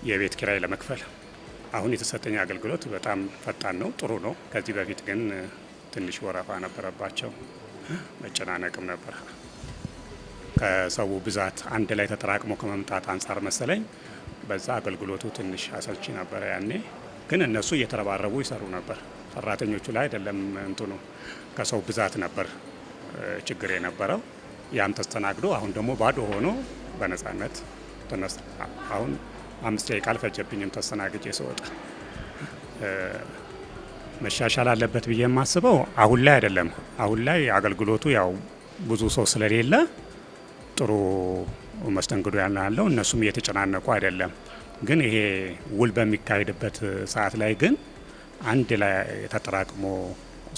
የቤት ኪራይ ለመክፈል። አሁን የተሰጠኝ አገልግሎት በጣም ፈጣን ነው፣ ጥሩ ነው። ከዚህ በፊት ግን ትንሽ ወረፋ ነበረባቸው፣ መጨናነቅም ነበር። ከሰው ብዛት አንድ ላይ ተጠራቅሞ ከመምጣት አንጻር መሰለኝ በዛ አገልግሎቱ ትንሽ አሰልቺ ነበረ። ያኔ ግን እነሱ እየተረባረቡ ይሰሩ ነበር። ሰራተኞቹ ላይ አይደለም እንትኑ ከሰው ብዛት ነበር ችግር የነበረው። ያም ተስተናግዶ አሁን ደግሞ ባዶ ሆኖ በነፃነት አሁን 5 ደቂቃ አልፈጀብኝም ተስተናግጄ ስወጣ። መሻሻል አለበት ብዬ የማስበው አሁን ላይ አይደለም። አሁን ላይ አገልግሎቱ ያው ብዙ ሰው ስለሌለ ጥሩ መስተንግዶ ያለው፣ እነሱም እየተጨናነቁ አይደለም። ግን ይሄ ውል በሚካሄድበት ሰዓት ላይ ግን አንድ ላይ ተጠራቅሞ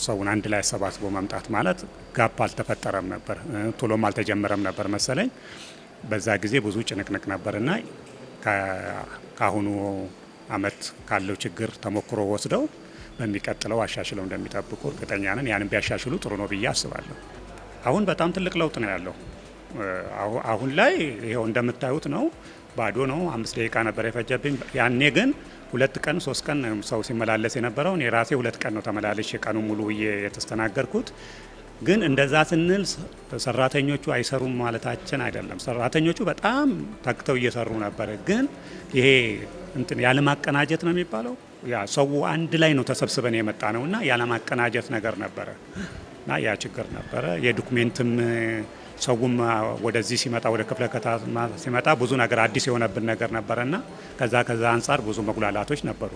ሰውን አንድ ላይ አሰባስቦ መምጣት ማለት ጋፕ አልተፈጠረም ነበር፣ ቶሎም አልተጀመረም ነበር መሰለኝ። በዛ ጊዜ ብዙ ጭንቅንቅ ነበርና ከአሁኑ አመት ካለው ችግር ተሞክሮ ወስደው በሚቀጥለው አሻሽለው እንደሚጠብቁ እርግጠኛ ነን። ያንን ቢያሻሽሉ ጥሩ ነው ብዬ አስባለሁ። አሁን በጣም ትልቅ ለውጥ ነው ያለው። አሁን ላይ ይኸው እንደምታዩት ነው፣ ባዶ ነው። 5 ደቂቃ ነበር የፈጀብኝ። ያኔ ግን 2 ቀን 3 ቀን ሰው ሲመላለስ የነበረው እኔ ራሴ 2 ቀን ነው ተመላለሽ ቀኑ ሙሉ የተስተናገርኩት። ግን እንደዛ ስንል ሰራተኞቹ አይሰሩም ማለታችን አይደለም። ሰራተኞቹ በጣም ተግተው እየሰሩ ነበረ። ግን ይሄ እንትን ያለማቀናጀት ነው የሚባለው፣ ያ ሰው አንድ ላይ ነው ተሰብስበን የመጣ ነውና ያለማቀናጀት ነገር ነበረ እና ያ ችግር ነበረ። የዶክሜንትም ሰውም ወደዚህ ሲመጣ ወደ ክፍለ ከተማ ሲመጣ ብዙ ነገር አዲስ የሆነብን ነገር ነበረና ከዛ አንጻር ብዙ መጉላላቶች ነበሩ።